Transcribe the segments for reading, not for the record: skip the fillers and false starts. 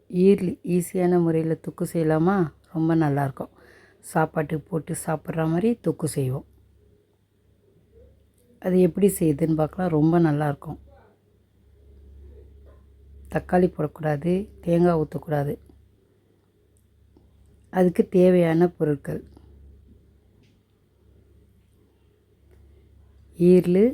Yearly ஈஸியான முறையில் தொக்கு செய்யலாமா? ரொம்ப நல்லாயிருக்கும். சாப்பாட்டுக்கு போட்டு சாப்பிட்ற மாதிரி தொக்கு செய்வோம். அது எப்படி செய்யுதுன்னு பார்க்கலாம். ரொம்ப நல்லாயிருக்கும். தக்காளி போடக்கூடாது, தேங்காய் ஊற்றக்கூடாது. அதுக்கு தேவையான பொருட்கள்: ஈர்லு,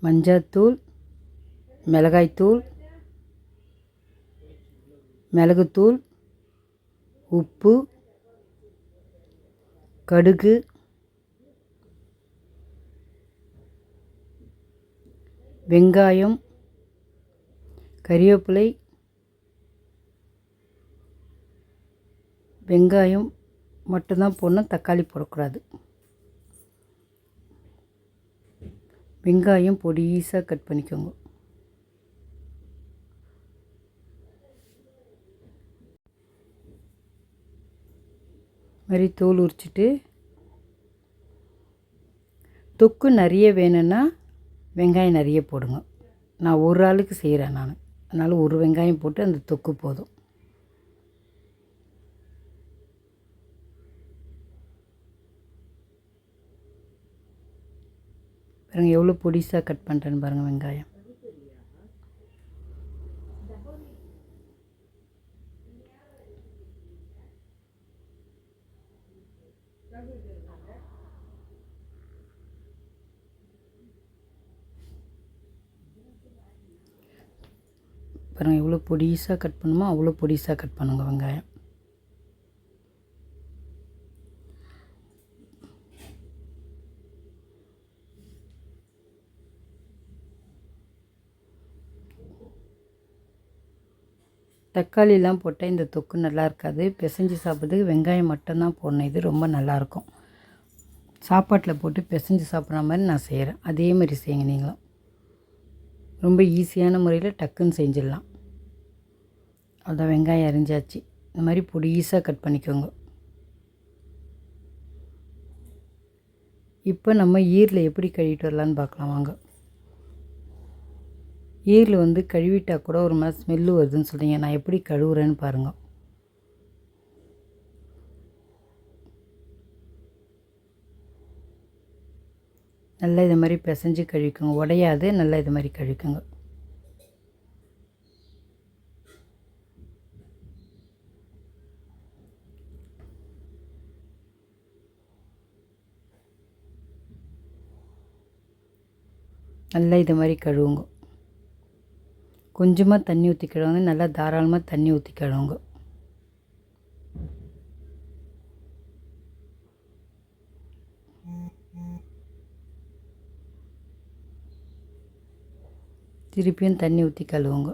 மஞ்சத்தூள், மிளகாய்த்தூள், மிளகுத்தூள், உப்பு, கடுகு, வெங்காயம், கறிவேப்பிலை. வெங்காயம் மட்டும்தான் போடணும், தக்காளி போடக்கூடாது. வெங்காயம் பொடிசாக கட் பண்ணிக்கோங்க. மாதிரி தோல் உரிச்சிட்டு, தொக்கு நிறைய வேணும்னா வெங்காயம் நிறைய போடுங்க. நான் ஒரு ஆளுக்கு செய்கிறேன் அதனால் ஒரு வெங்காயம் போட்டு அந்த தொக்கு போதும். பாருங்கள் எவ்வளோ பொடிசாக கட் பண்ணுறேன்னு பாருங்கள் வெங்காயம். பாருங்கள் எவ்வளோ பொடிசாக கட் பண்ணுமோ அவ்வளோ பொடிசாக கட் பண்ணுங்க வெங்காயம். தக்காளிலாம் போட்டால் இந்த தொக்கு நல்லா இருக்காது. பிசைஞ்சு சாப்பிட்றதுக்கு வெங்காயம் மட்டும்தான் போடணும். இது ரொம்ப நல்லாயிருக்கும். சாப்பாட்டில் போட்டு பிசைஞ்சு சாப்பிட்ற மாதிரி நான் செய்கிறேன். அதே மாதிரி செய்யுங்க நீங்களும். ரொம்ப ஈஸியான முறையில் டக்குன்னு செஞ்சிடலாம். அதான் வெங்காயம் அரிஞ்சாச்சு. இந்த மாதிரி பொடிசாக கட் பண்ணிக்கோங்க. இப்போ நம்ம ஈரில் எப்படி கழுவிட்டு வரலான்னு பார்க்கலாம் வாங்க. ஈரில் கழுவிட்டால் கூட ஒரு மாதிரி ஸ்மெல்லு வருதுன்னு சொல்கிறீங்க. நான் எப்படி கழுவுறேன்னு பாருங்கள். நல்லா இது மாதிரி பிசைஞ்சு கழுவிக்கோங்க. உடையாது, நல்லா இது மாதிரி கழுவிக்கோங்க. நல்லா இது மாதிரி கழுவுங்க. கொஞ்சமாக தண்ணி ஊற்றி கழுவுங்க. நல்லா தாராளமாக தண்ணி ஊற்றி கழுவுங்க. திருப்பியும் தண்ணி ஊற்றி கழுவுங்க.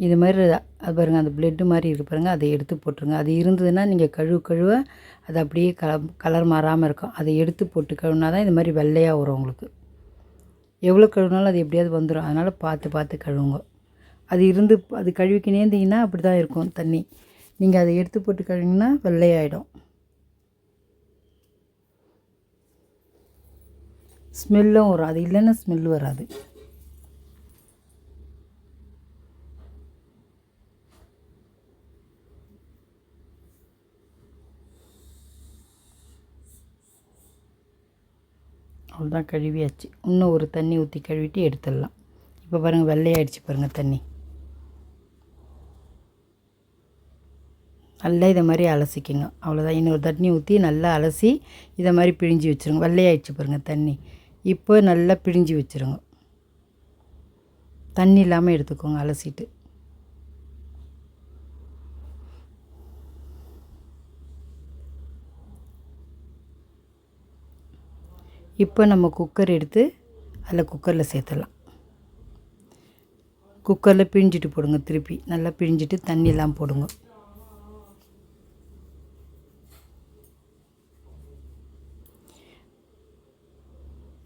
இது மாதிரி அது பாருங்கள், அந்த பிளட்டு மாதிரி இருக்குது பாருங்கள், அதை எடுத்து போட்டுருங்க. அது இருந்ததுன்னா நீங்கள் கழுவ அது அப்படியே கலர் மாறாமல் இருக்கும். அதை எடுத்து போட்டு கழுவினா தான் இது மாதிரி வெள்ளையாக வரும் உங்களுக்கு. எவ்வளோ கழுவினாலும் அது எப்படியாவது வந்துடும். அதனால் பார்த்து கழுவுங்க. அது கழுவிக்கினே இருந்தீங்கன்னா அப்படி தான் இருக்கும் தண்ணி. நீங்கள் அதை எடுத்து போட்டு கழுவிங்கன்னா வெள்ளையாயிடும். ஸ்மெல்லும் வரும். அது இல்லைன்னா ஸ்மெல் வராது. அவ்வளோதான், கழுவியாச்சு. இன்னும் ஒரு தண்ணி ஊற்றி கழுவிட்டு எடுத்துடலாம். இப்போ பாருங்கள் வெள்ளையாயிடுச்சு பாருங்கள் தண்ணி. நல்லா இதை மாதிரி அலசிக்கோங்க. அவ்வளோதான். இன்னொரு தண்ணி ஊற்றி நல்லா அலசி இதை மாதிரி பிழிஞ்சு வச்சுருங்க. வெள்ளையாயிடுச்சு பாருங்கள் தண்ணி. இப்போ நல்லா பிழிஞ்சு வச்சுருங்க. தண்ணி இல்லாமல் எடுத்துக்கோங்க அலசிட்டு. இப்போ நம்ம குக்கர் எடுத்து அதில் குக்கரில் சேர்த்துடலாம். குக்கரில் பிழிஞ்சிட்டு போடுங்க. திருப்பி நல்லா பிழிஞ்சிட்டு தண்ணியெல்லாம் போடுங்க.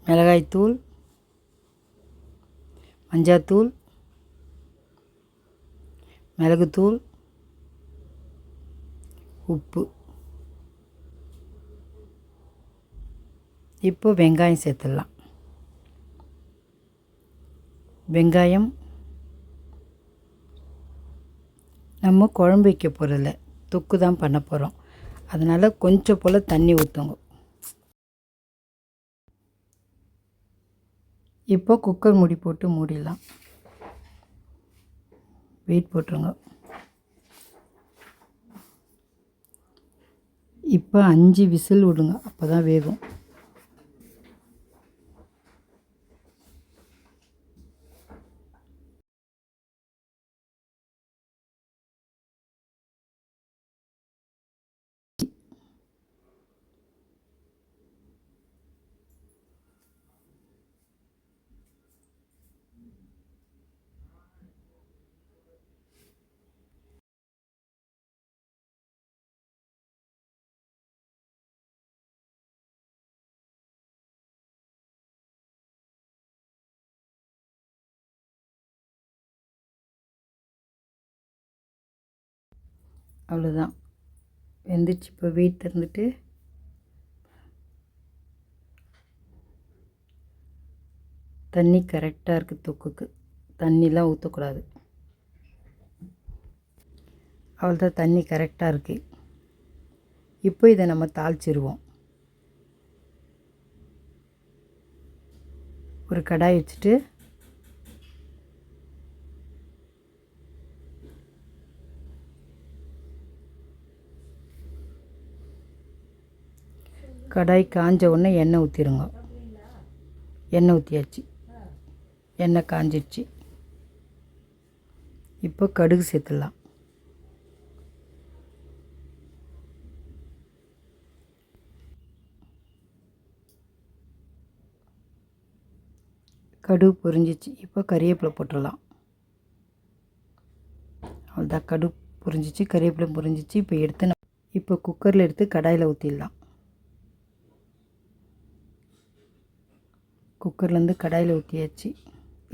மிளகாய்த்தூள், மஞ்சத்தூள், மிளகுத்தூள், உப்பு. இப்போ வெங்காயம் சேர்த்துடலாம். வெங்காயம் நம்ம குழம்பு வைக்க போகிறதில்ல, தொக்கு தான் பண்ண போகிறோம். அதனால் கொஞ்சம் போல் தண்ணி ஊற்றுங்க. இப்போ குக்கர் மூடி போட்டு மூடிடலாம். வெயிட் போட்டுருங்க. இப்போ 5 விசில் விடுங்க, அப்போ தான் வேகும். அவ்வளோதான், வெந்துச்சு. இப்போ வெயிட் திறந்துட்டு தண்ணி கரெக்டாக இருக்குது. தொக்குக்கு தண்ணிலாம் ஊற்றக்கூடாது. அவ்வளோதான், தண்ணி கரெக்டாக இருக்குது. இப்போ இதை நம்ம தாளிச்சிருவோம். ஒரு கடாய் வச்சுட்டு கடாய் காஞ்ச உடனே எண்ணெய் ஊற்றிடுங்க. எண்ணெய் ஊற்றியாச்சு, எண்ணெய் காஞ்சிடுச்சு. இப்போ கடுகு சேர்த்துடலாம். கடுகு பொரிஞ்சிச்சு. இப்போ கறிவேப்பிலை போட்டுடலாம். அவ்வளோதான், கடுகு பொரிஞ்சிச்சு, கறிவேப்பிலை பொரிஞ்சிச்சு. இப்போ எடுத்து இப்போ குக்கரில் எடுத்து கடாயில் ஊற்றிடலாம். குக்கர்லேருந்து கடாயில் ஊற்றியாச்சு.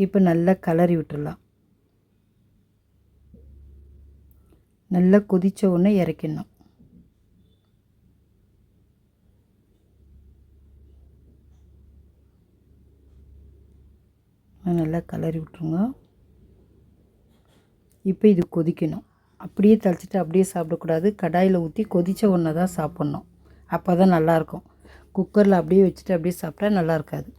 இப்போ நல்லா கிளறி விட்டுடலாம். நல்லா கொதித்த உடனே இறக்கிடணும். நல்லா கிளறி விட்டுருங்க. இப்போ இது கொதிக்கணும். அப்படியே தளிச்சிட்டு அப்படியே சாப்பிடக்கூடாது. கடாயில் ஊற்றி கொதித்த உடனே தான் சாப்பிட்ணும். அப்போ தான் நல்லாயிருக்கும். குக்கரில் அப்படியே வச்சுட்டு அப்படியே சாப்பிட்டா நல்லா இருக்காது.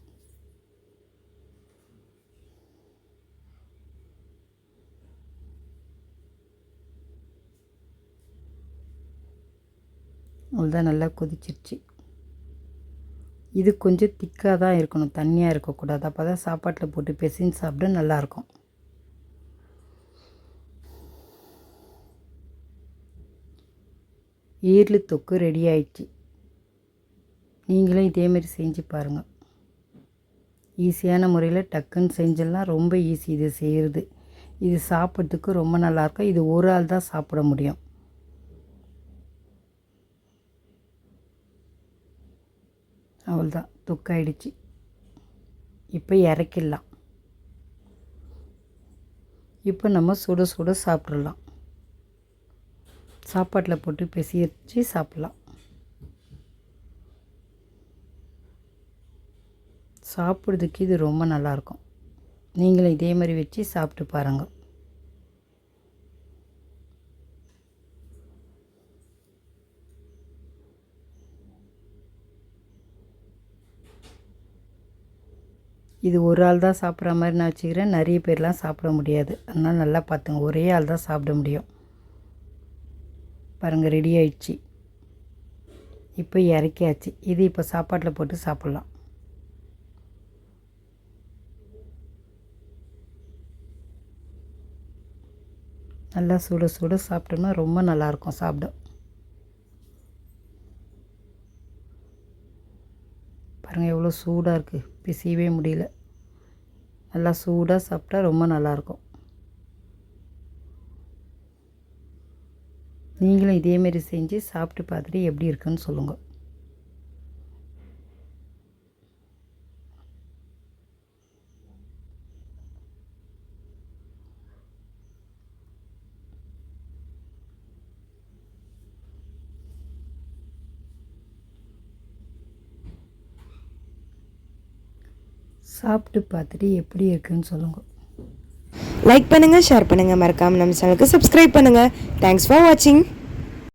அவ்வளோதான், நல்லா கொதிச்சிருச்சு. இது கொஞ்சம் திக்காக தான் இருக்கணும், தண்ணியாக இருக்கக்கூடாது. அப்போ தான் சாப்பாட்டில் போட்டு பிசைஞ்சு சாப்பிட நல்லாயிருக்கும். ஈரல் தொக்கு ரெடி ஆயிடுச்சு. நீங்களும் இதேமாரி செஞ்சு பாருங்கள். ஈஸியான முறையில் டக்குன்னு செஞ்சிடலாம். ரொம்ப ஈஸி இது செய்கிறது. இது சாப்பிட்றதுக்கு ரொம்ப நல்லாயிருக்கும். இது ஒரு ஆள் தான் சாப்பிட முடியும். அவ்வளோதான், தொக்காயிடுச்சு. இப்போ இறக்கிடலாம். இப்போ நம்ம சுட சுட சாப்பிட்றலாம். சாப்பாட்டில் போட்டு பிசைச்சு சாப்பிட்லாம். சாப்பிட்றதுக்கு இது ரொம்ப நல்லாயிருக்கும். நீங்களும் இதே மாதிரி வச்சு சாப்பிட்டு பாருங்கள். இது ஒரு ஆள் தான் சாப்பிட்ற மாதிரி நான் வச்சுக்கிறேன். நிறைய பேர்லாம் சாப்பிட முடியாது. அதனால் நல்லா பார்த்துங்க, ஒரே ஆள் தான் சாப்பிட முடியும். பாருங்கள், ரெடி ஆயிடுச்சு. இப்போ இறக்கியாச்சு. இது இப்போ சாப்பாட்டில் போட்டு சாப்பிட்லாம். நல்லா சுட சுட சாப்பிட்டோம்னா ரொம்ப நல்லாயிருக்கும் சாப்பிட. பாருங்கள், எவ்வளோ சூடாக இருக்குது, பிசையவே முடியல. நல்லா சூடாக சாப்பிட்டா ரொம்ப நல்லாயிருக்கும். நீங்களும் இதேமாரி செஞ்சு சாப்பிட்டு பார்த்துட்டு எப்படி இருக்குன்னு சொல்லுங்கள். சாப்பிட்டு பார்த்துட்டு எப்படி இருக்குன்னு சொல்லுங்கள். லைக் பண்ணுங்கள், ஷேர் பண்ணுங்கள், மறக்காமல் நம்ம சேனலுக்கு சப்ஸ்கிரைப் பண்ணுங்கள். தேங்க்ஸ் ஃபார் வாட்சிங்.